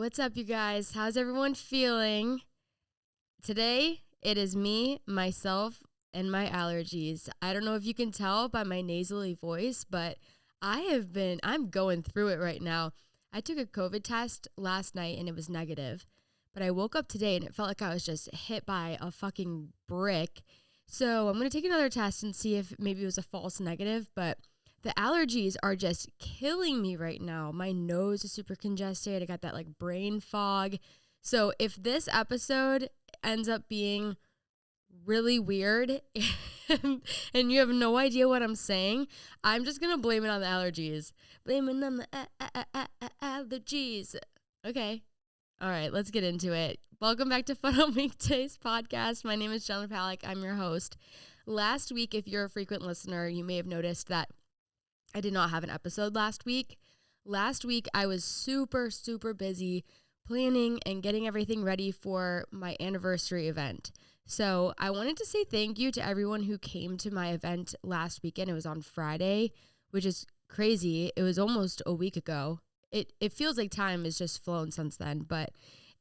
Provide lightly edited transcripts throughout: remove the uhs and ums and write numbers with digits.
What's up, you guys? How's everyone feeling? Today, it is me, myself, and my allergies. I don't know if you can tell by my nasally voice, but I'm going through it right now. I took a COVID test last night and it was negative, but I woke up today and it felt like I was just hit by a fucking brick. So I'm going to take another test and see if maybe it was a false negative, but the allergies are just killing me right now. My nose is super congested. I got that like brain fog. So if this episode ends up being really weird and you have no idea what I'm saying, I'm just going to blame it on the allergies. Blame it on the allergies. Okay. All right, let's get into it. Welcome back to Fun on Weekdays podcast. My name is Jenna Palick. I'm your host. Last week, if you're a frequent listener, you may have noticed that I did not have an episode last week. Last week, I was super busy planning and getting everything ready for my anniversary event. So I wanted to say thank you to everyone who came to my event last weekend. It was on Friday, which is crazy. It was almost a week ago. It feels like time has just flown since then, but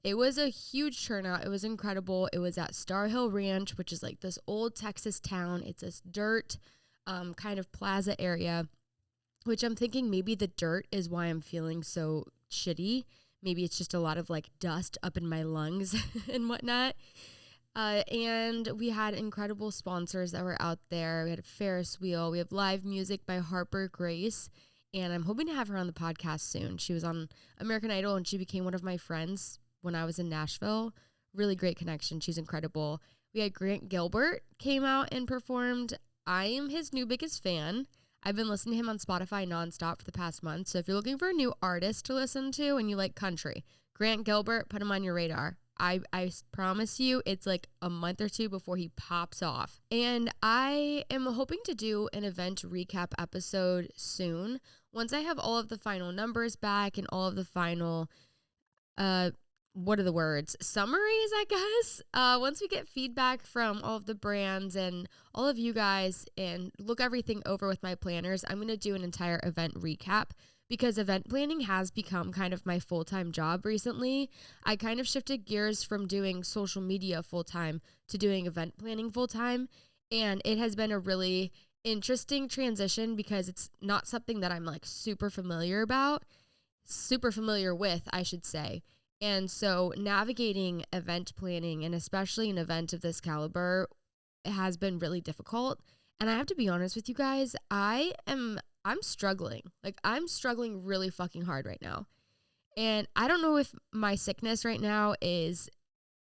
it was a huge turnout. It was incredible. It was at Star Hill Ranch, which is like this old Texas town. It's this dirt kind of plaza area, which I'm thinking maybe the dirt is why I'm feeling so shitty. Maybe it's just a lot of like dust up in my lungs and whatnot. And we had incredible sponsors that were out there. We had a Ferris wheel. We have live music by Harper Grace. And I'm hoping to have her on the podcast soon. She was on American Idol and she became one of my friends when I was in Nashville. Really great connection. She's incredible. We had Grant Gilbert came out and performed. I am his new biggest fan. I've been listening to him on Spotify nonstop for the past month. So if you're looking for a new artist to listen to and you like country, Grant Gilbert, put him on your radar. I promise you it's like a month or two before he pops off. And I am hoping to do an event recap episode soon. Once I have all of the final numbers back and all of the final, what are the words? Summaries, I guess. Once we get feedback from all of the brands and all of you guys and look everything over with my planners, I'm going to do an entire event recap because event planning has become kind of my full-time job recently. I kind of shifted gears from doing social media full-time to doing event planning full-time, and it has been a really interesting transition because it's not something that I'm like super familiar with, I should say. And so navigating event planning, and especially an event of this caliber, has been really difficult. And I have to be honest with you guys, I'm struggling. Like, I'm struggling really fucking hard right now. And I don't know if my sickness right now is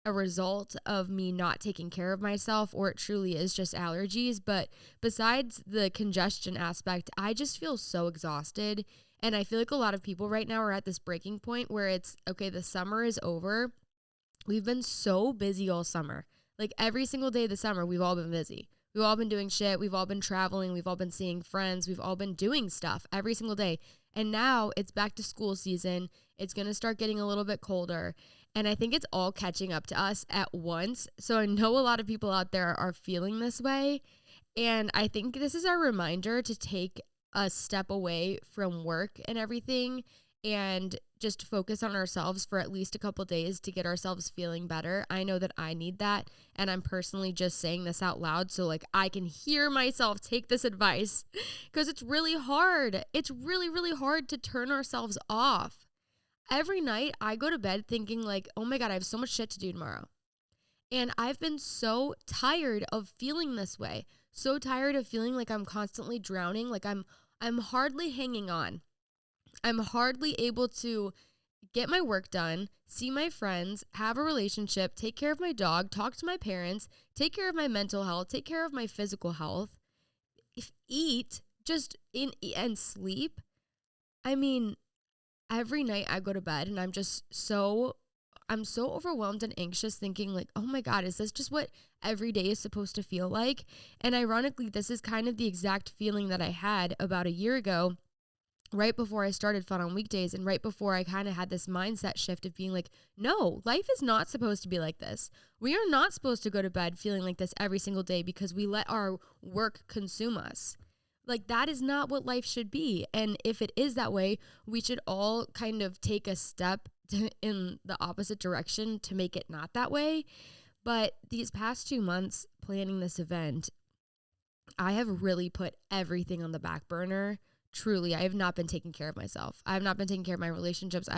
a result of me not taking care of myself or it truly is just allergies. But besides the congestion aspect, I just feel so exhausted. And I feel like a lot of people right now are at this breaking point where it's, okay, the summer is over. We've been so busy all summer. Like every single day of the summer, we've all been busy. We've all been doing shit. We've all been traveling. We've all been seeing friends. We've all been doing stuff every single day. And now it's back to school season. It's going to start getting a little bit colder. And I think it's all catching up to us at once. So I know a lot of people out there are feeling this way. And I think this is our reminder to take a step away from work and everything and just focus on ourselves for at least a couple days to get ourselves feeling better. I know that I need that, and I'm personally just saying this out loud so like I can hear myself take this advice because it's really hard. It's really hard to turn ourselves off. Every night I go to bed thinking like, oh my God, I have so much shit to do tomorrow. And I've been so tired of feeling this way, so tired of feeling like I'm constantly drowning, like I'm hardly hanging on. I'm hardly able to get my work done, see my friends, have a relationship, take care of my dog, talk to my parents, take care of my mental health, take care of my physical health, eat, and sleep. I mean, every night I go to bed and I'm so overwhelmed and anxious thinking like, oh my God, is this just what every day is supposed to feel like? And ironically, this is kind of the exact feeling that I had about a year ago, right before I started Fun on Weekdays and right before I kind of had this mindset shift of being like, no, life is not supposed to be like this. We are not supposed to go to bed feeling like this every single day because we let our work consume us. Like, that is not what life should be. And if it is that way, we should all kind of take a step in the opposite direction to make it not that way. But these past 2 months planning this event, I have really put everything on the back burner. Truly, I have not been taking care of myself. I have not been taking care of my relationships.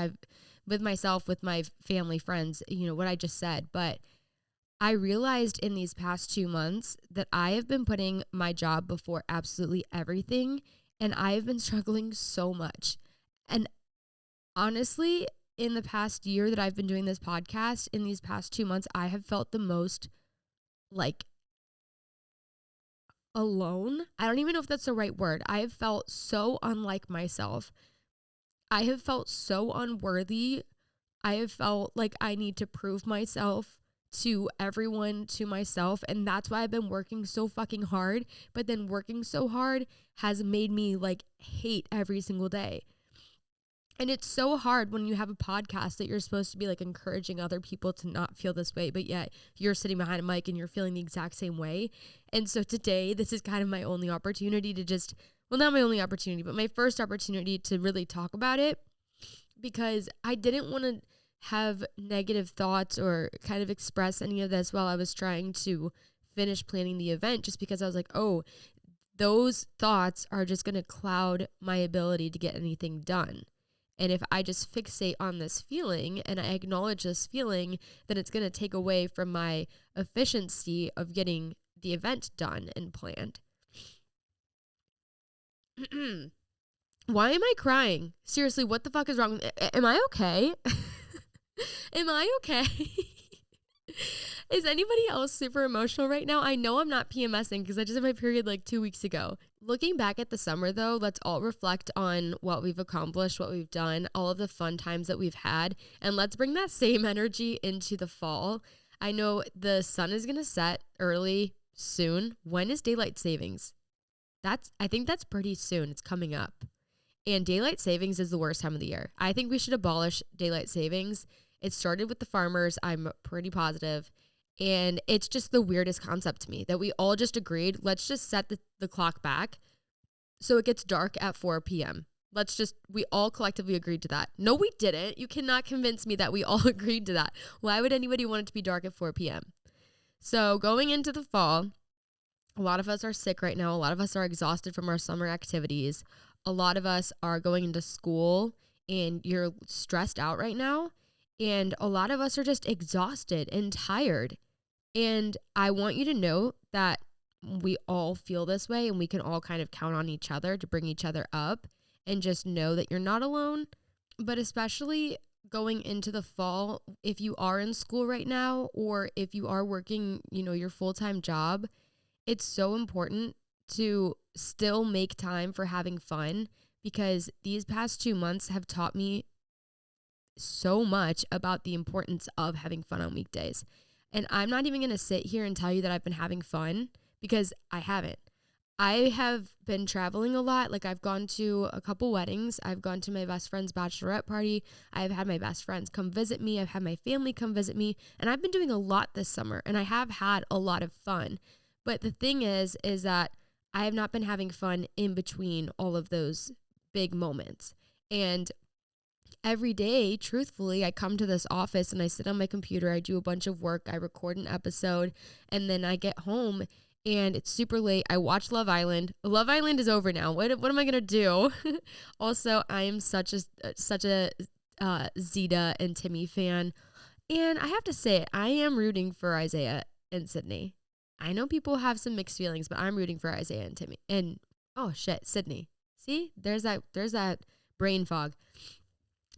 With myself, with my family, friends, what I just said. But I realized in these past 2 months that I have been putting my job before absolutely everything. And I have been struggling so much. And honestly, in the past year that I've been doing this podcast, in these past 2 months, I have felt the most like alone. I don't even know if that's the right word. I have felt so unlike myself. I have felt so unworthy. I have felt like I need to prove myself to everyone, to myself. And that's why I've been working so fucking hard. But then working so hard has made me like hate every single day. And it's so hard when you have a podcast that you're supposed to be like encouraging other people to not feel this way, but yet you're sitting behind a mic and you're feeling the exact same way. And so today, this is kind of my only opportunity to just, well, not my only opportunity, but my first opportunity to really talk about it, because I didn't want to have negative thoughts or kind of express any of this while I was trying to finish planning the event, just because I was like, oh, those thoughts are just going to cloud my ability to get anything done. And if I just fixate on this feeling and I acknowledge this feeling, then it's going to take away from my efficiency of getting the event done and planned. Why am I crying? Seriously, what the fuck is wrong with me? Am I okay? Am I okay? Is anybody else super emotional right now? I know I'm not PMSing because I just had my period like 2 weeks ago. Looking back at the summer though, let's all reflect on what we've accomplished, what we've done, all of the fun times that we've had, and let's bring that same energy into the fall. I know the sun is going to set early soon. When is daylight savings? I think that's pretty soon. It's coming up. And daylight savings is the worst time of the year. I think we should abolish daylight savings. It started with the farmers. I'm pretty positive. And it's just the weirdest concept to me that we all just agreed, let's just set the clock back so it gets dark at 4 p.m. We all collectively agreed to that. No, we didn't. You cannot convince me that we all agreed to that. Why would anybody want it to be dark at 4 p.m.? So going into the fall, a lot of us are sick right now. A lot of us are exhausted from our summer activities. A lot of us are going into school and you're stressed out right now. And a lot of us are just exhausted and tired. And I want you to know that we all feel this way and we can all kind of count on each other to bring each other up, and just know that you're not alone. But especially going into the fall, if you are in school right now or if you are working, your full-time job, it's so important to still make time for having fun, because these past 2 months have taught me so much about the importance of having fun on weekdays. And I'm not even going to sit here and tell you that I've been having fun, because I haven't. I have been traveling a lot. Like, I've gone to a couple weddings. I've gone to my best friend's bachelorette party. I've had my best friends come visit me. I've had my family come visit me. And I've been doing a lot this summer, and I have had a lot of fun. But the thing is that I have not been having fun in between all of those big moments. And every day, truthfully, I come to this office and I sit on my computer, I do a bunch of work, I record an episode, and then I get home and it's super late. I watch Love Island. Love Island is over now. What am I going to do? Also, I am such a Zeta and Timmy fan. And I have to say, I am rooting for Isaiah and Sydney. I know people have some mixed feelings, but I'm rooting for Isaiah and Timmy. And, oh shit, Sydney. See, there's that brain fog.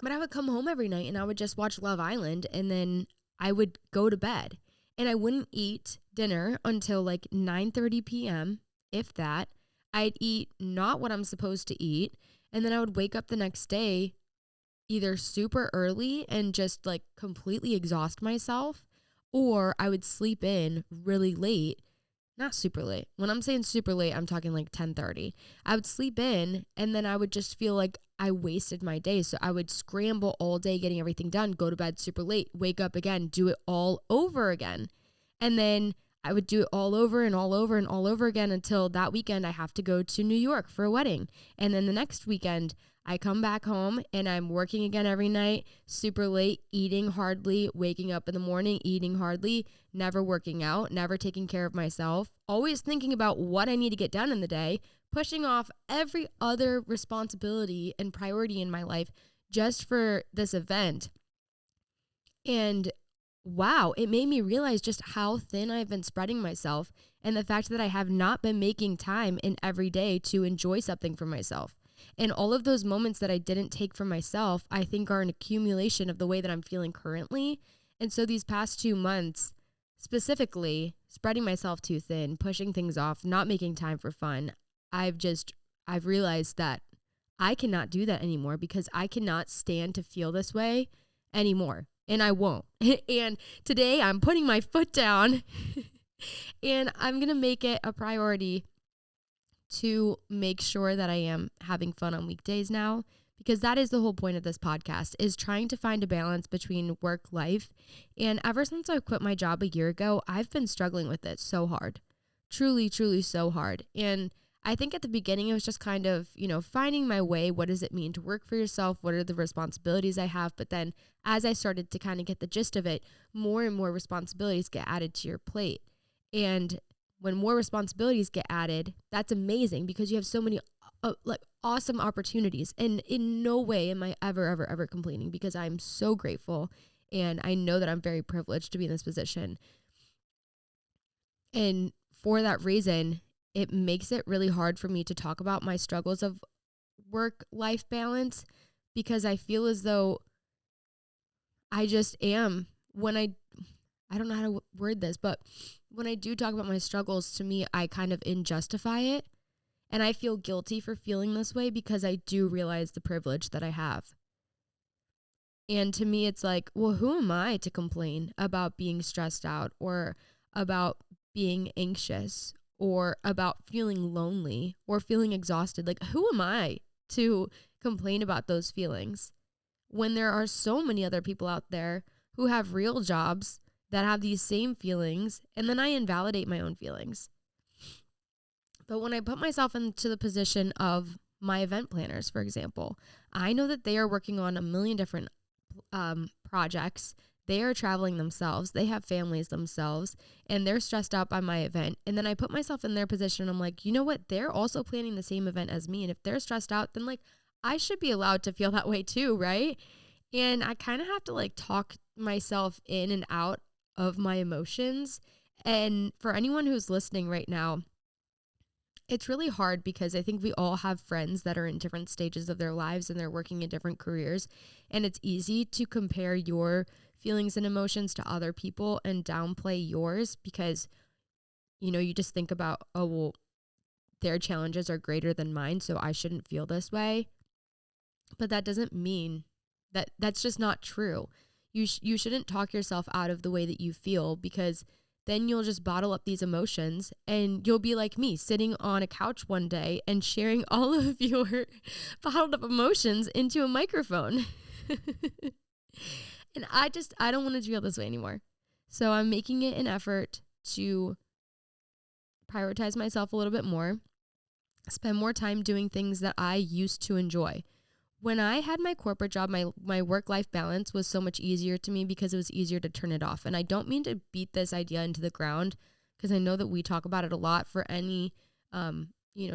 But I would come home every night and I would just watch Love Island, and then I would go to bed, and I wouldn't eat dinner until like 9:30 p.m., if that. I'd eat not what I'm supposed to eat, and then I would wake up the next day either super early and just like completely exhaust myself, or I would sleep in really late. Not super late. When I'm saying super late, I'm talking like 10:30. I would sleep in, and then I would just feel like I wasted my day. So I would scramble all day getting everything done, go to bed super late, wake up again, do it all over again. And then I would do it all over and all over and all over again until that weekend I have to go to New York for a wedding. And then the next weekend I come back home and I'm working again every night, super late, eating hardly, waking up in the morning, eating hardly, never working out, never taking care of myself, always thinking about what I need to get done in the day, pushing off every other responsibility and priority in my life just for this event. And wow, it made me realize just how thin I've been spreading myself and the fact that I have not been making time in every day to enjoy something for myself. And all of those moments that I didn't take for myself, I think are an accumulation of the way that I'm feeling currently. And so these past 2 months, specifically spreading myself too thin, pushing things off, not making time for fun, I've realized that I cannot do that anymore because I cannot stand to feel this way anymore. And I won't. And today I'm putting my foot down and I'm going to make it a priority to make sure that I am having fun on weekdays now, because that is the whole point of this podcast, is trying to find a balance between work life. And ever since I quit my job a year ago, I've been struggling with it so hard, truly, truly so hard. And I think at the beginning, it was just kind of, finding my way. What does it mean to work for yourself? What are the responsibilities I have? But then as I started to kind of get the gist of it, more and more responsibilities get added to your plate. And when more responsibilities get added, that's amazing because you have so many awesome opportunities. And in no way am I ever complaining, because I'm so grateful. And I know that I'm very privileged to be in this position. And for that reason, it makes it really hard for me to talk about my struggles of work-life balance, because I feel as though I just am. I don't know how to word this, but when I do talk about my struggles, to me, I kind of injustify it. And I feel guilty for feeling this way because I do realize the privilege that I have. And to me, it's like, well, who am I to complain about being stressed out or about being anxious or about feeling lonely or feeling exhausted? Like, who am I to complain about those feelings when there are so many other people out there who have real jobs that have these same feelings, and then I invalidate my own feelings. But when I put myself into the position of my event planners, for example, I know that they are working on a million different projects. They are traveling themselves. They have families themselves, and they're stressed out by my event. And then I put myself in their position. And I'm like, you know what? They're also planning the same event as me. And if they're stressed out, then I should be allowed to feel that way too, right? And I kind of have to talk myself in and out of my emotions. And for anyone who's listening right now, it's really hard because I think we all have friends that are in different stages of their lives and they're working in different careers. And it's easy to compare your feelings and emotions to other people and downplay yours because, you just think about, oh, well, their challenges are greater than mine, so I shouldn't feel this way. But that doesn't mean that's just not true. You shouldn't talk yourself out of the way that you feel, because then you'll just bottle up these emotions and you'll be like me, sitting on a couch one day and sharing all of your bottled up emotions into a microphone. And I don't want to feel this way anymore. So I'm making it an effort to prioritize myself a little bit more, spend more time doing things that I used to enjoy. When I had my corporate job, my work-life balance was so much easier to me because it was easier to turn it off. And I don't mean to beat this idea into the ground, because I know that we talk about it a lot. For any,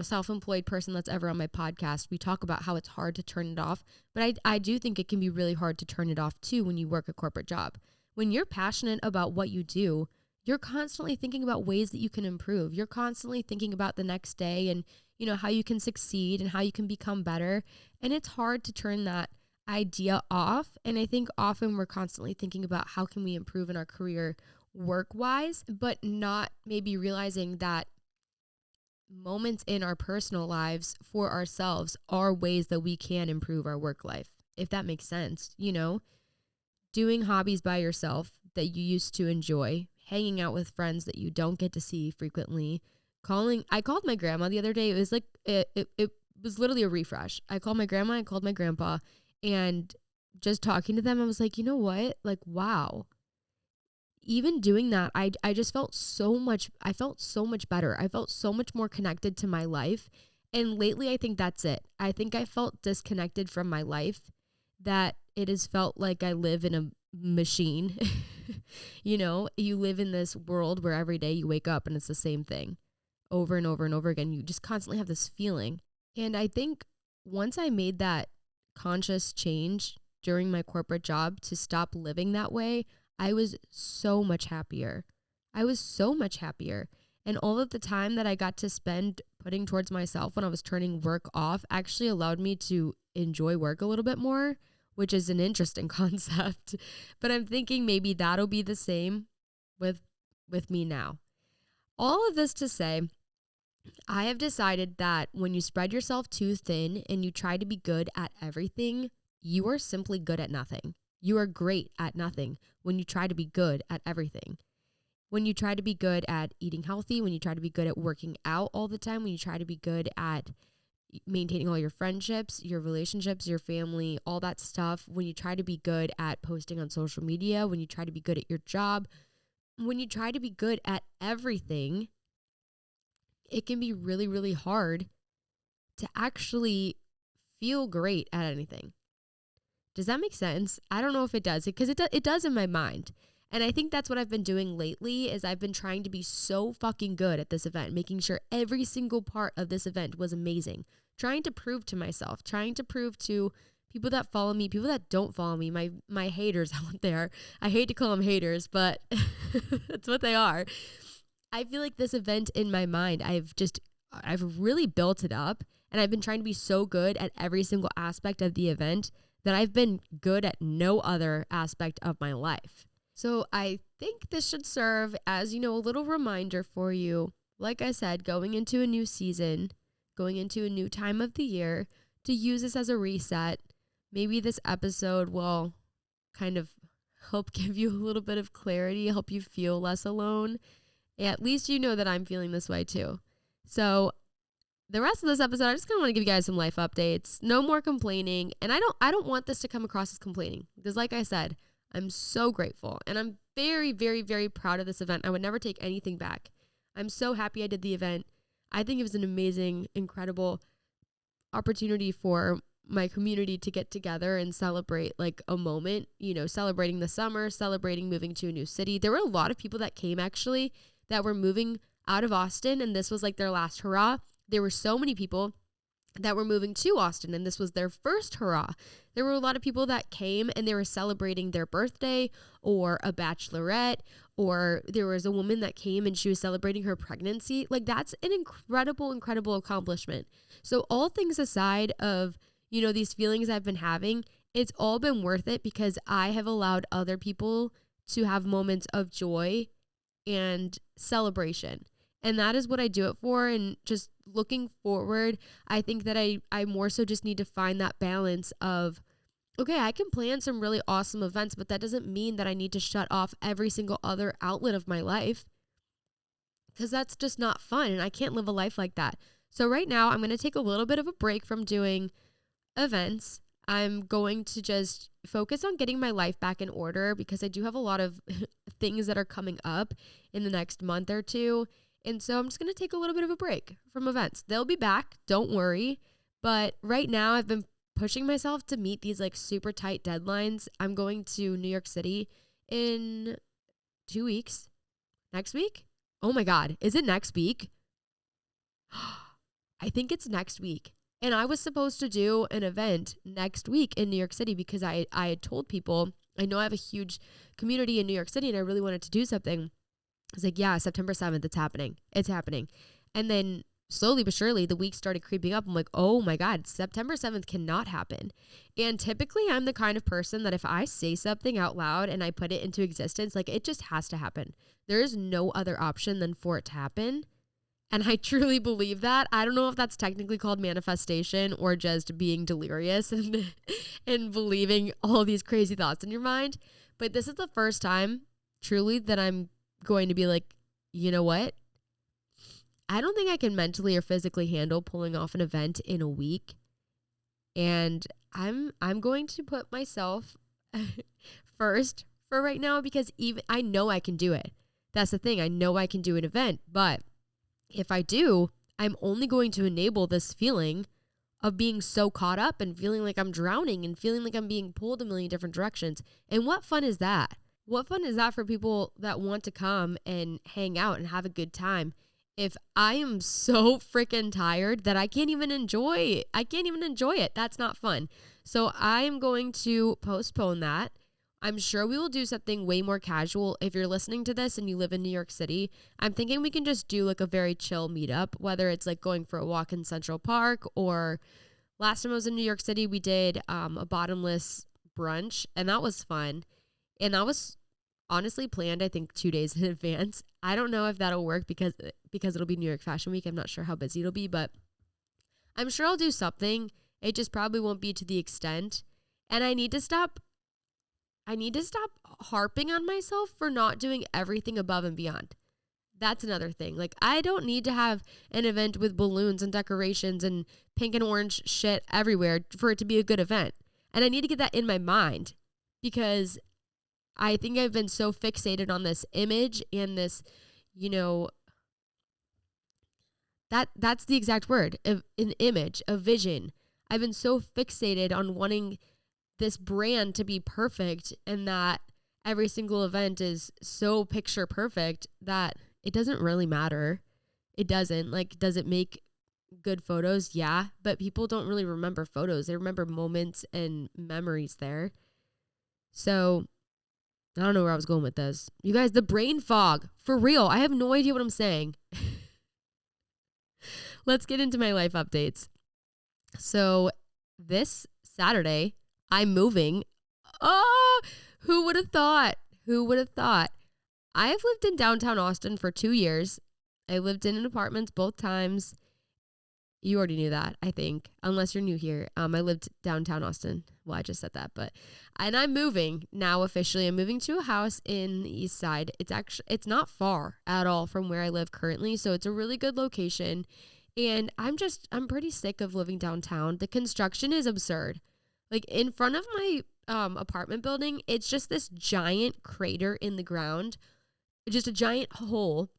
self-employed person that's ever on my podcast, we talk about how it's hard to turn it off. But I do think it can be really hard to turn it off too when you work a corporate job. When you're passionate about what you do, you're constantly thinking about ways that you can improve. You're constantly thinking about the next day and how you can succeed and how you can become better. And it's hard to turn that idea off. And I think often we're constantly thinking about how can we improve in our career work-wise, but not maybe realizing that moments in our personal lives for ourselves are ways that we can improve our work life, if that makes sense. Doing hobbies by yourself that you used to enjoy, hanging out with friends that you don't get to see frequently, I called my grandma the other day. It was like, it was literally a refresh. I called my grandma, I called my grandpa, and just talking to them, I was like, you know what? Wow. Even doing that, I just felt so much better. I felt so much more connected to my life. And lately, I think that's it. I think I felt disconnected from my life, that it has felt like I live in a machine. You know, you live in this world where every day you wake up and it's the same thing over and over and over again. You just constantly have this feeling. And I think once I made that conscious change during my corporate job to stop living that way, I was so much happier. I was so much happier. And all of the time that I got to spend putting towards myself when I was turning work off actually allowed me to enjoy work a little bit more, which is an interesting concept. But I'm thinking maybe that'll be the same with me now. All of this to say, I have decided that when you spread yourself too thin and you try to be good at everything, you are simply good at nothing. You are great at nothing when you try to be good at everything. When you try to be good at eating healthy, when you try to be good at working out all the time, when you try to be good at maintaining all your friendships, your relationships, your family, all that stuff, when you try to be good at posting on social media, when you try to be good at your job, when you try to be good at everything, it can be really, really hard to actually feel great at anything. Does that make sense? I don't know if it does, because it does in my mind. And I think that's what I've been doing lately is I've been trying to be so fucking good at this event, making sure every single part of this event was amazing, trying to prove to myself, trying to prove to people that follow me, people that don't follow me, my haters out there. I hate to call them haters, but that's what they are. I feel like this event in my mind, I've really built it up, and I've been trying to be so good at every single aspect of the event that I've been good at no other aspect of my life. So I think this should serve as, a little reminder for you, like I said, going into a new season, going into a new time of the year, to use this as a reset. Maybe this episode will kind of help give you a little bit of clarity, help you feel less alone. At least you know that I'm feeling this way too. So the rest of this episode, I just kind of want to give you guys some life updates. No more complaining. And I don't want this to come across as complaining, because like I said, I'm so grateful and I'm very, very, very proud of this event. I would never take anything back. I'm so happy I did the event. I think it was an amazing, incredible opportunity for my community to get together and celebrate like a moment, celebrating the summer, celebrating moving to a new city. There were a lot of people that came actually that were moving out of Austin, and this was like their last hurrah. There were so many people that were moving to Austin, and this was their first hurrah. There were a lot of people that came and they were celebrating their birthday or a bachelorette, or there was a woman that came and she was celebrating her pregnancy. Like, that's an incredible, incredible accomplishment. So all things aside of, these feelings I've been having, it's all been worth it because I have allowed other people to have moments of joy and celebration. And that is what I do it for. And just looking forward, I think that I more so just need to find that balance of, okay, I can plan some really awesome events, but that doesn't mean that I need to shut off every single other outlet of my life, because that's just not fun. And I can't live a life like that. So right now I'm going to take a little bit of a break from doing events. I'm going to just focus on getting my life back in order, because I do have a lot of things that are coming up in the next month or two. And so I'm just going to take a little bit of a break from events. They'll be back, don't worry. But right now I've been pushing myself to meet these like super tight deadlines. I'm going to New York City in 2 weeks. Next week? Oh my God. Is it next week? I think it's next week. And I was supposed to do an event next week in New York City because I had told people, I know I have a huge community in New York City and I really wanted to do something. I was like, yeah, September 7th, it's happening. It's happening. And then slowly but surely, the weeks started creeping up. I'm like, oh my God, September 7th cannot happen. And typically I'm the kind of person that if I say something out loud and I put it into existence, like it just has to happen. There is no other option than for it to happen. And I truly believe that. I don't know if that's technically called manifestation or just being delirious and believing all these crazy thoughts in your mind. But this is the first time truly that I'm going to be like, you know what? I don't think I can mentally or physically handle pulling off an event in a week. And I'm going to put myself first for right now, because even I know I can do it. That's the thing. I know I can do an event, but if I do, I'm only going to enable this feeling of being so caught up and feeling like I'm drowning and feeling like I'm being pulled a million different directions. And what fun is that? What fun is that for people that want to come and hang out and have a good time if I am so freaking tired that I can't even enjoy it? I can't even enjoy it. That's not fun. So I'm going to postpone that. I'm sure we will do something way more casual. If you're listening to this and you live in New York City, I'm thinking we can just do like a very chill meetup, whether it's like going for a walk in Central Park, or last time I was in New York City, we did a bottomless brunch, and that was fun. And that was honestly planned, I think, 2 days in advance. I don't know if that'll work because it'll be New York Fashion Week. I'm not sure how busy it'll be, but I'm sure I'll do something. It just probably won't be to the extent. And I need to stop harping on myself for not doing everything above and beyond. That's another thing. Like, I don't need to have an event with balloons and decorations and pink and orange shit everywhere for it to be a good event. And I need to get that in my mind, because I think I've been so fixated on this image and this, that's the exact word, an image, a vision. I've been so fixated on wanting this brand to be perfect, and that every single event is so picture perfect that it doesn't really matter. It doesn't. Like, does it make good photos? Yeah, but people don't really remember photos. They remember moments and memories there. So I don't know where I was going with this. You guys, the brain fog, for real. I have no idea what I'm saying. Let's get into my life updates. So this Saturday, I'm moving. Oh, who would have thought? Who would have thought? I have lived in downtown Austin for 2 years. I lived in apartments both times. You already knew that, I think, unless you're new here. I lived downtown Austin. Well, I just said that, and I'm moving now officially. I'm moving to a house in the east side. It's not far at all from where I live currently, so it's a really good location. And I'm pretty sick of living downtown. The construction is absurd. Like, in front of my apartment building, it's just this giant crater in the ground, just a giant hole.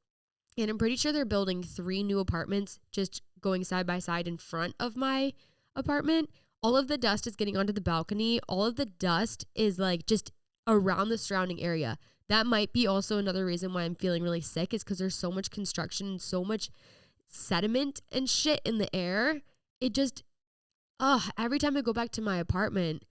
And I'm pretty sure they're building 3 new apartments just going side by side in front of my apartment. All of the dust is getting onto the balcony. All of the dust is like just around the surrounding area. That might be also another reason why I'm feeling really sick, is because there's so much construction and so much sediment and shit in the air. It just, every time I go back to my apartment,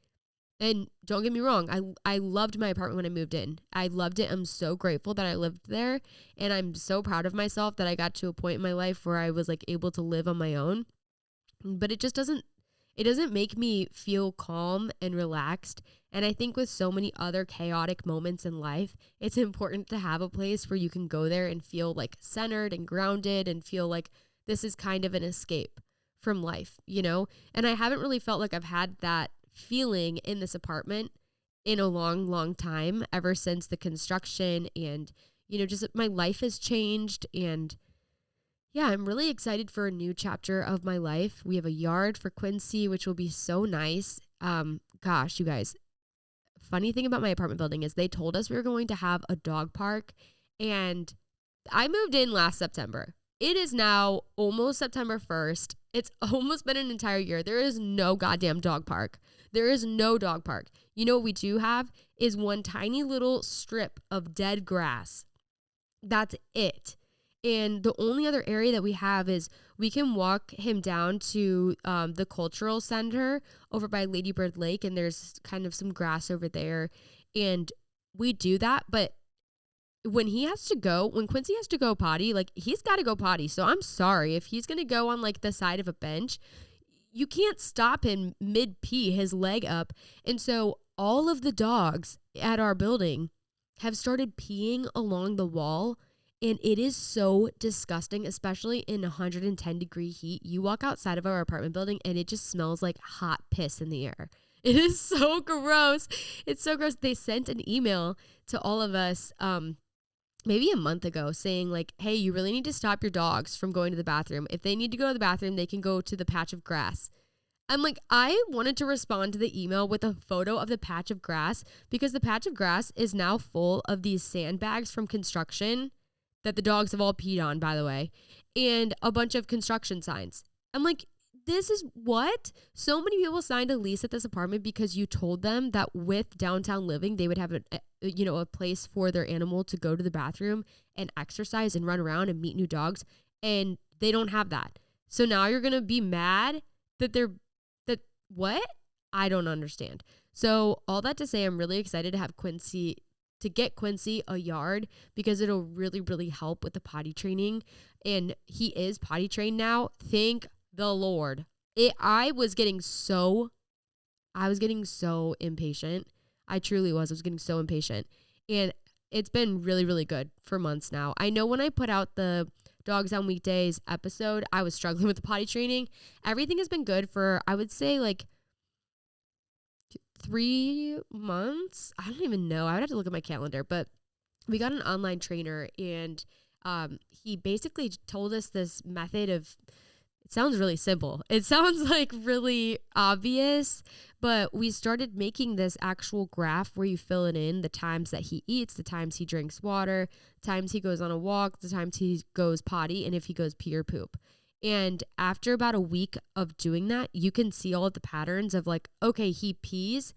and don't get me wrong, I loved my apartment when I moved in. I loved it. I'm so grateful that I lived there, and I'm so proud of myself that I got to a point in my life where I was like able to live on my own. But it doesn't make me feel calm and relaxed. And I think with so many other chaotic moments in life, it's important to have a place where you can go there and feel like centered and grounded and feel like this is kind of an escape from life, And I haven't really felt like I've had that feeling in this apartment in a long, long time, ever since the construction and, just my life has changed. And yeah, I'm really excited for a new chapter of my life. We have a yard for Quincy, which will be so nice. Gosh, you guys, funny thing about my apartment building is they told us we were going to have a dog park, and I moved in last September. It is now almost September 1st. It's almost been an entire year. There is no goddamn dog park. There is no dog park. You know what we do have is one tiny little strip of dead grass. That's it. And the only other area that we have is we can walk him down to the cultural center over by Lady Bird Lake, and there's kind of some grass over there. And we do that, but when Quincy has to go potty, like, he's got to go potty. So I'm sorry, if he's going to go on like the side of a bench, you can't stop him mid-pee, his leg up. And so all of the dogs at our building have started peeing along the wall. And it is so disgusting, especially in 110-degree heat. You walk outside of our apartment building and it just smells like hot piss in the air. It is so gross. It's so gross. They sent an email to all of us maybe a month ago saying like, hey, you really need to stop your dogs from going to the bathroom. If they need to go to the bathroom, they can go to the patch of grass. I'm like, I wanted to respond to the email with a photo of the patch of grass, because the patch of grass is now full of these sandbags from construction. that the dogs have all peed on, by the way, and a bunch of construction signs. I'm like, this is what? So many people signed a lease at this apartment because you told them that with downtown living, they would have a place for their animal to go to the bathroom and exercise and run around and meet new dogs. And they don't have that. So now you're going to be mad that what? I don't understand. So all that to say, I'm really excited to get Quincy a yard because it'll really, really help with the potty training. And he is potty trained now. Thank the Lord. I was getting so impatient. I truly was. I was getting so impatient. And it's been really, really good for months now. I know when I put out the Dogs on Weekdays episode, I was struggling with the potty training. Everything has been good for, I would say, like 3 months. I don't even know. I would have to look at my calendar, but we got an online trainer, and he basically told us this method of, it sounds really simple. It sounds like really obvious, but we started making this actual graph where you fill it in, the times that he eats, the times he drinks water, the times he goes on a walk, the times he goes potty, and if he goes pee or poop. And after about a week of doing that, you can see all of the patterns of like, okay, he pees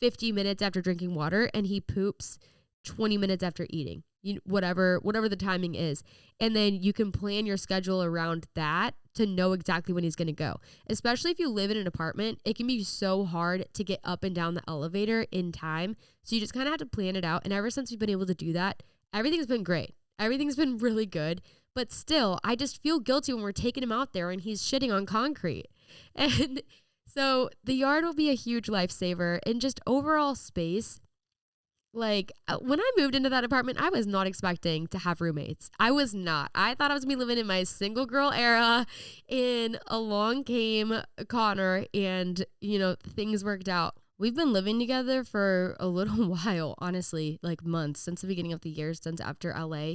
50 minutes after drinking water and he poops 20 minutes after eating, whatever the timing is. And then you can plan your schedule around that to know exactly when he's going to go. Especially if you live in an apartment, it can be so hard to get up and down the elevator in time. So you just kind of have to plan it out. And ever since we've been able to do that, everything's been great. Everything's been really good. But still, I just feel guilty when we're taking him out there and he's shitting on concrete. And so the yard will be a huge lifesaver, and just overall space. Like when I moved into that apartment, I was not expecting to have roommates. I was not. I thought I was going to be living in my single girl era, and along came Connor, and things worked out. We've been living together for a little while, honestly, like months, since the beginning of the year, since after LA.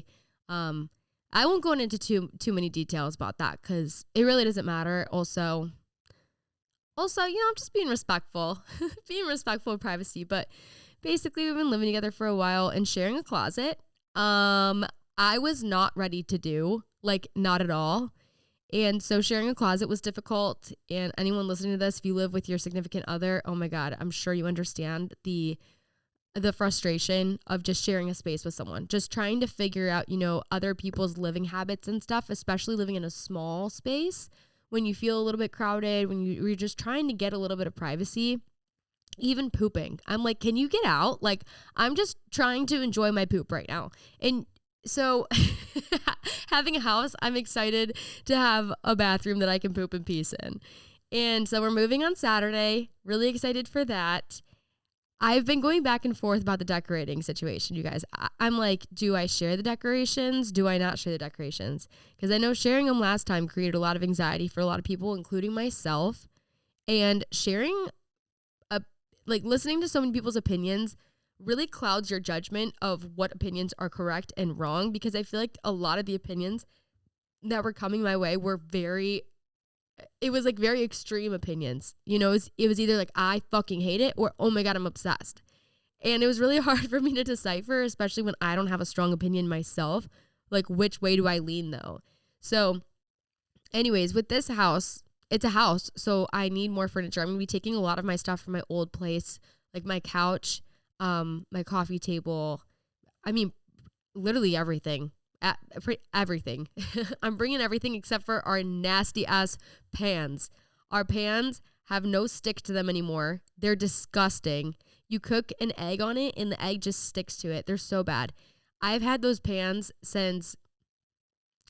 I won't go into too many details about that because it really doesn't matter. Also, I'm just being respectful, of privacy. But basically, we've been living together for a while and sharing a closet. I was not ready to do, like, not at all. And so sharing a closet was difficult. And anyone listening to this, if you live with your significant other, oh my God, I'm sure you understand the frustration of just sharing a space with someone, just trying to figure out, other people's living habits and stuff, especially living in a small space when you feel a little bit crowded, when you're just trying to get a little bit of privacy, even pooping. I'm like, can you get out? Like, I'm just trying to enjoy my poop right now. And so having a house, I'm excited to have a bathroom that I can poop in peace in. And so we're moving on Saturday. Really excited for that. I've been going back and forth about the decorating situation, you guys. I'm like, do I share the decorations? Do I not share the decorations? Because I know sharing them last time created a lot of anxiety for a lot of people, including myself. And sharing, listening to so many people's opinions really clouds your judgment of what opinions are correct and wrong, because I feel like a lot of the opinions that were coming my way were very extreme opinions. It was either like, I fucking hate it, or, oh my God, I'm obsessed. And it was really hard for me to decipher, especially when I don't have a strong opinion myself. Like, which way do I lean though? So anyways, with this house, it's a house, so I need more furniture. I'm going to be taking a lot of my stuff from my old place, like my couch, my coffee table. I mean, literally everything. Everything. I'm bringing everything except for our nasty ass pans. Our pans have no stick to them anymore. They're disgusting. You cook an egg on it and the egg just sticks to it. They're so bad. I've had those pans since,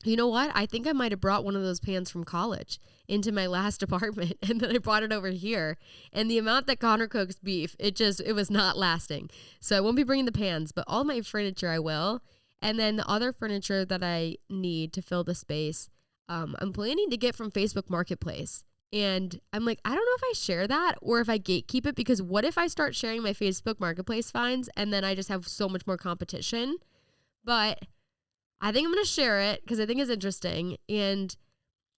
you know what? I think I might have brought one of those pans from college into my last apartment, and then I brought it over here. And the amount that Connor cooks beef, it was not lasting. So I won't be bringing the pans, but all my furniture I will. And then the other furniture that I need to fill the space, I'm planning to get from Facebook Marketplace. And I'm like, I don't know if I share that or if I gatekeep it, because what if I start sharing my Facebook Marketplace finds and then I just have so much more competition? But I think I'm going to share it because I think it's interesting, and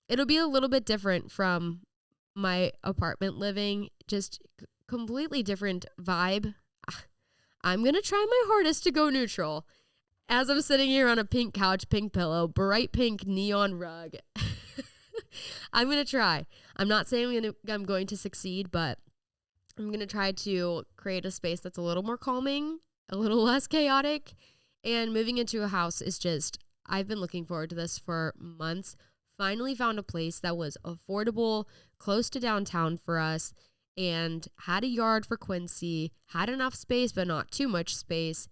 it'll be a little bit different from my apartment living, just completely different vibe. I'm going to try my hardest to go neutral. As I'm sitting here on a pink couch, pink pillow, bright pink neon rug. I'm going to try. I'm not saying I'm going to succeed, but I'm going to try to create a space that's a little more calming, a little less chaotic. And moving into a house is just, I've been looking forward to this for months. Finally found a place that was affordable, close to downtown for us, and had a yard for Quincy, had enough space, but not too much space.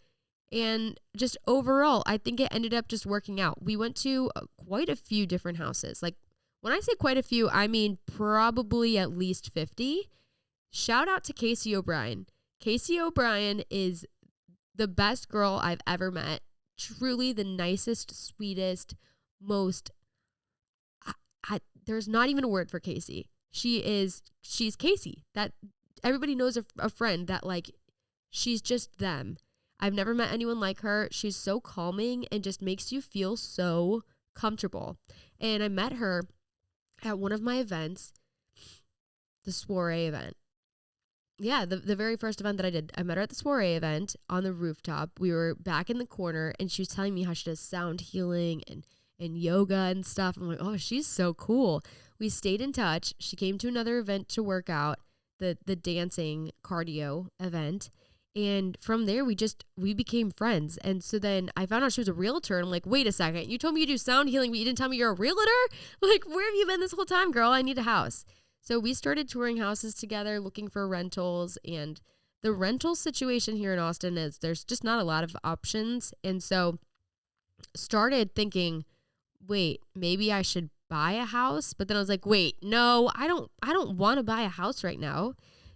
And just overall, I think it ended up just working out. We went to quite a few different houses. Like, when I say quite a few, I mean probably at least 50. Shout out to Casey O'Brien. Casey O'Brien is the best girl I've ever met. Truly the nicest, sweetest, most... there's not even a word for Casey. She's Casey. That everybody knows a friend that, like, she's just them. I've never met anyone like her. She's so calming and just makes you feel so comfortable. And I met her at one of my events, the soiree event. Yeah, the very first event that I did. I met her at the soiree event on the rooftop. We were back in the corner, and she was telling me how she does sound healing and yoga and stuff. I'm like, oh, she's so cool. We stayed in touch. She came to another event to work out, the dancing cardio event. And from there, we became friends. And so then I found out she was a realtor. And I'm like, wait a second. You told me you do sound healing, but you didn't tell me you're a realtor? Like, where have you been this whole time, girl? I need a house. So we started touring houses together, looking for rentals. And the rental situation here in Austin is there's just not a lot of options. And so started thinking, wait, maybe I should buy a house. But then I was like, wait, no, I don't want to buy a house right now.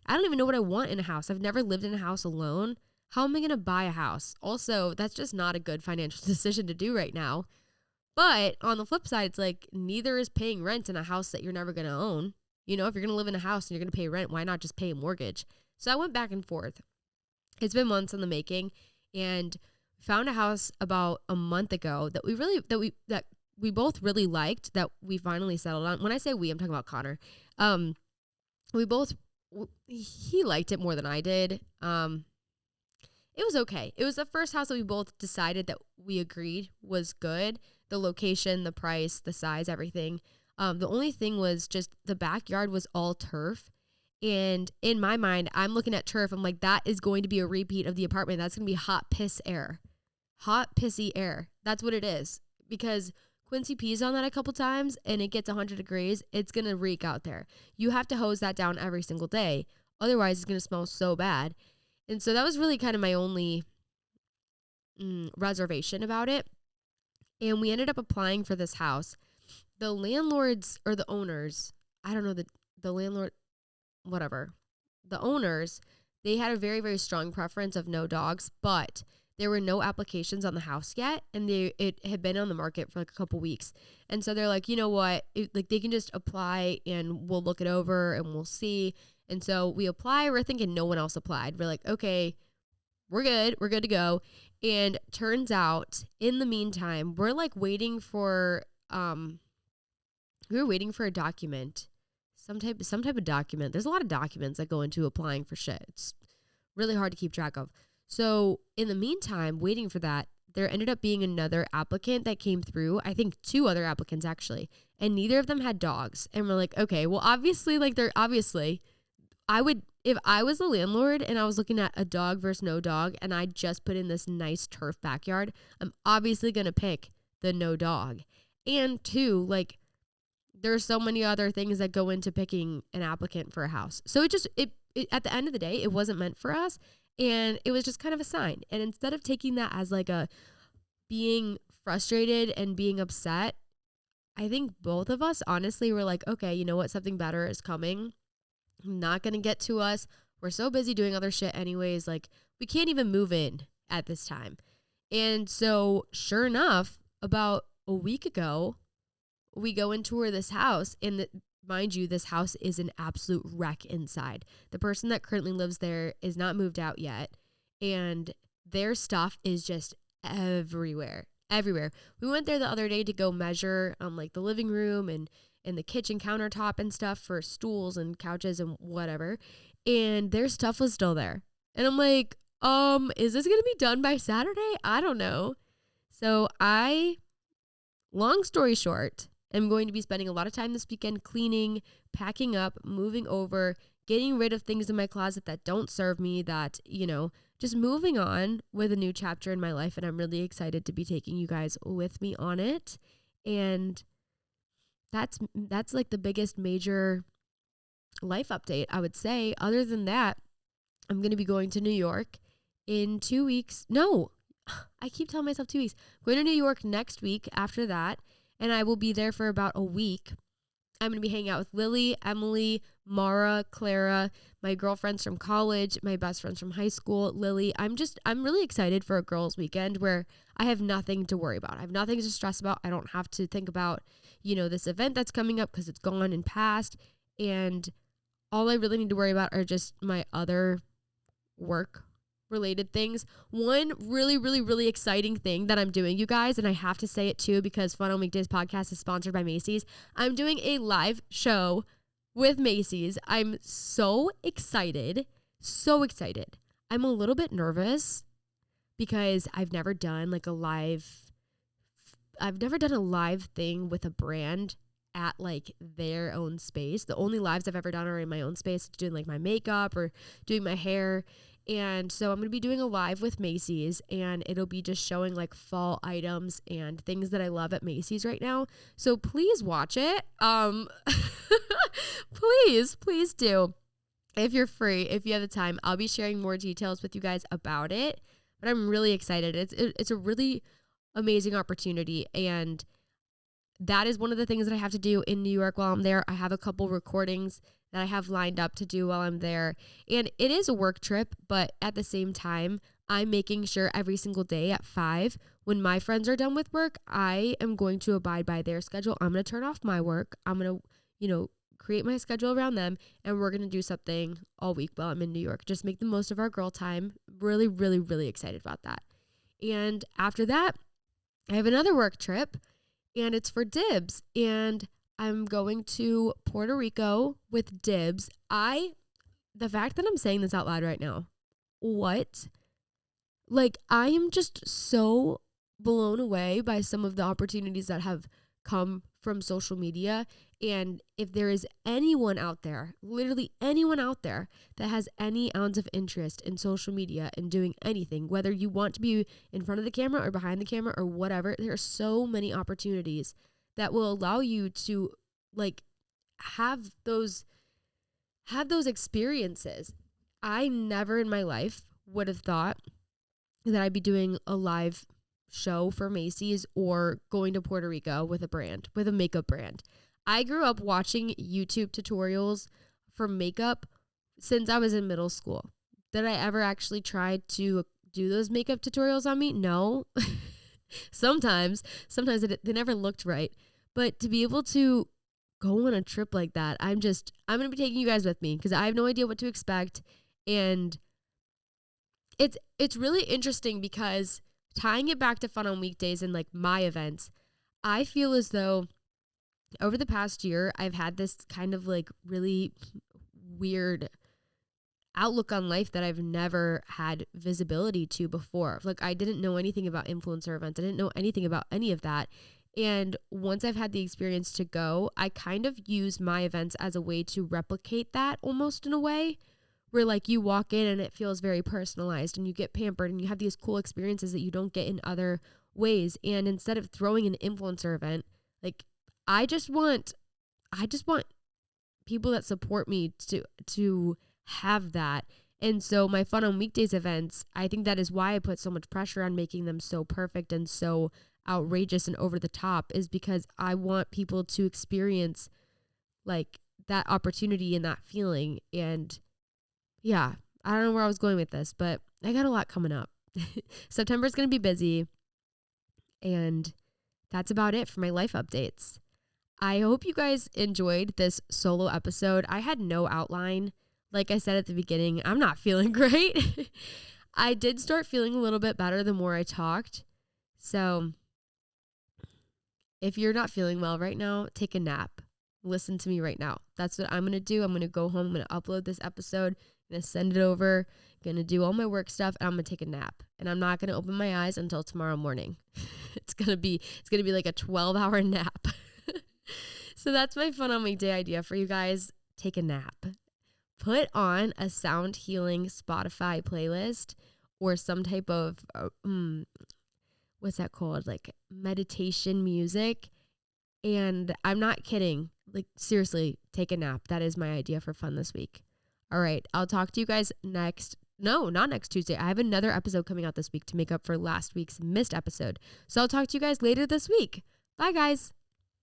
I don't even know what I want in a house. I've never lived in a house alone. How am I going to buy a house? Also, that's just not a good financial decision to do right now. But on the flip side, it's like neither is paying rent in a house that you're never going to own. You know, if you're going to live in a house and you're going to pay rent, why not just pay a mortgage? So I went back and forth. It's been months in the making, and found a house about a month ago that we both really liked, that we finally settled on. When I say we, I'm talking about Connor. He liked it more than I did. It was okay. It was the first house that we both decided that we agreed was good. The location, the price, the size, everything. The only thing was just the backyard was all turf. And in my mind, I'm looking at turf. I'm like, that is going to be a repeat of the apartment. That's going to be hot piss air. Hot pissy air. That's what it is. Because Quincy pees on that a couple times and it gets 100 degrees, it's going to reek out there. You have to hose that down every single day. Otherwise, it's going to smell so bad. And so that was really kind of my only reservation about it. And we ended up applying for this house. The landlords or the owners, I don't know, the landlord, whatever. The owners, they had a very, very strong preference of no dogs, but there were no applications on the house yet, and it had been on the market for like a couple weeks. And so they're like, you know what? They can just apply and we'll look it over and we'll see. And so we apply. We're thinking no one else applied. We're like, okay, we're good. We're good to go. And turns out in the meantime, we're like waiting for, we were waiting for a document, some type of document. There's a lot of documents that go into applying for shit. It's really hard to keep track of. So in the meantime, waiting for that, there ended up being another applicant that came through. I think 2 other applicants actually, and neither of them had dogs. And we're like, okay, well, obviously, if I was the landlord and I was looking at a dog versus no dog, and I just put in this nice turf backyard, I'm obviously going to pick the no dog. And 2, like, there's so many other things that go into picking an applicant for a house. So it at the end of the day, it wasn't meant for us. And it was just kind of a sign. And instead of taking that as like a being frustrated and being upset, I think both of us honestly were like, okay, you know what? Something better is coming. Not going to get to us. We're so busy doing other shit anyways. Like, we can't even move in at this time. And so sure enough, about a week ago, we go and tour this house, and mind you, this house is an absolute wreck inside. The person that currently lives there is not moved out yet, and their stuff is just everywhere. We went there the other day to go measure like the living room and the kitchen countertop and stuff for stools and couches and whatever, and their stuff was still there. And I'm like, is this going to be done by Saturday? I don't know. So long story short, I'm going to be spending a lot of time this weekend cleaning, packing up, moving over, getting rid of things in my closet that don't serve me, that, just moving on with a new chapter in my life. And I'm really excited to be taking you guys with me on it. And that's like the biggest major life update, I would say. Other than that, I'm going to be going to New York in 2 weeks. No, I keep telling myself 2 weeks. I'm going to New York next week after that, and I will be there for about a week. I'm going to be hanging out with Lily, Emily, Mara, Clara, my girlfriends from college, my best friends from high school, Lily. I'm really excited for a girls' weekend where I have nothing to worry about. I have nothing to stress about. I don't have to think about, this event that's coming up because it's gone and past. And all I really need to worry about are just my other work related things. One really, really, really exciting thing that I'm doing, you guys, and I have to say it too because Fun on Weekdays podcast is sponsored by Macy's. I'm doing a live show with Macy's. I'm so excited. So excited. I'm a little bit nervous because I've never done a live thing with a brand at their own space. The only lives I've ever done are in my own space, doing my makeup or doing my hair. And so I'm going to be doing a live with Macy's, and it'll be just showing fall items and things that I love at Macy's right now. So please watch it. Please do. If you're free, if you have the time, I'll be sharing more details with you guys about it, but I'm really excited. It's a really amazing opportunity, and that is one of the things that I have to do in New York while I'm there. I have a couple recordings that I have lined up to do while I'm there. And it is a work trip, but at the same time, I'm making sure every single day at 5, when my friends are done with work, I am going to abide by their schedule. I'm going to turn off my work. I'm going to, create my schedule around them, and we're going to do something all week while I'm in New York. Just make the most of our girl time. Really, really, really excited about that. And after that, I have another work trip, and it's for Dibs, and I'm going to Puerto Rico with Dibs. The fact that I'm saying this out loud right now, what? I am just so blown away by some of the opportunities that have come from social media. And if there is anyone out there, literally anyone out there that has any ounce of interest in social media and doing anything, whether you want to be in front of the camera or behind the camera or whatever, there are so many opportunities that will allow you to have those experiences. I never in my life would have thought that I'd be doing a live show for Macy's or going to Puerto Rico with a makeup brand. I grew up watching YouTube tutorials for makeup since I was in middle school. Did I ever actually try to do those makeup tutorials on me? No. Sometimes they never looked right. But to be able to go on a trip like that, I'm going to be taking you guys with me because I have no idea what to expect. And it's really interesting because tying it back to Fun on Weekdays and my events, I feel as though over the past year, I've had this kind of really weird outlook on life that I've never had visibility to before. I didn't know anything about influencer events. I didn't know anything about any of that. And once I've had the experience to go, I kind of use my events as a way to replicate that almost in a way where you walk in and it feels very personalized and you get pampered and you have these cool experiences that you don't get in other ways. And instead of throwing an influencer event, I just want people that support me to have that. And so my Fun on Weekdays events, I think that is why I put so much pressure on making them so perfect and so outrageous and over the top, is because I want people to experience that opportunity and that feeling. And yeah, I don't know where I was going with this, but I got a lot coming up. September's going to be busy, and that's about it for my life updates. I hope you guys enjoyed this solo episode. I had no outline. Like I said at the beginning, I'm not feeling great. I did start feeling a little bit better the more I talked. So if you're not feeling well right now, take a nap. Listen to me right now. That's what I'm going to do. I'm going to go home. I'm going to upload this episode. I'm going to send it over. I'm going to do all my work stuff. And I'm going to take a nap. And I'm not going to open my eyes until tomorrow morning. It's gonna be like a 12-hour nap. So that's my fun on weekday idea for you guys. Take a nap. Put on a sound healing Spotify playlist or some type of what's that called? Like meditation music. And I'm not kidding. Like, seriously, take a nap. That is my idea for fun this week. All right. I'll talk to you guys not next Tuesday. I have another episode coming out this week to make up for last week's missed episode. So I'll talk to you guys later this week. Bye, guys.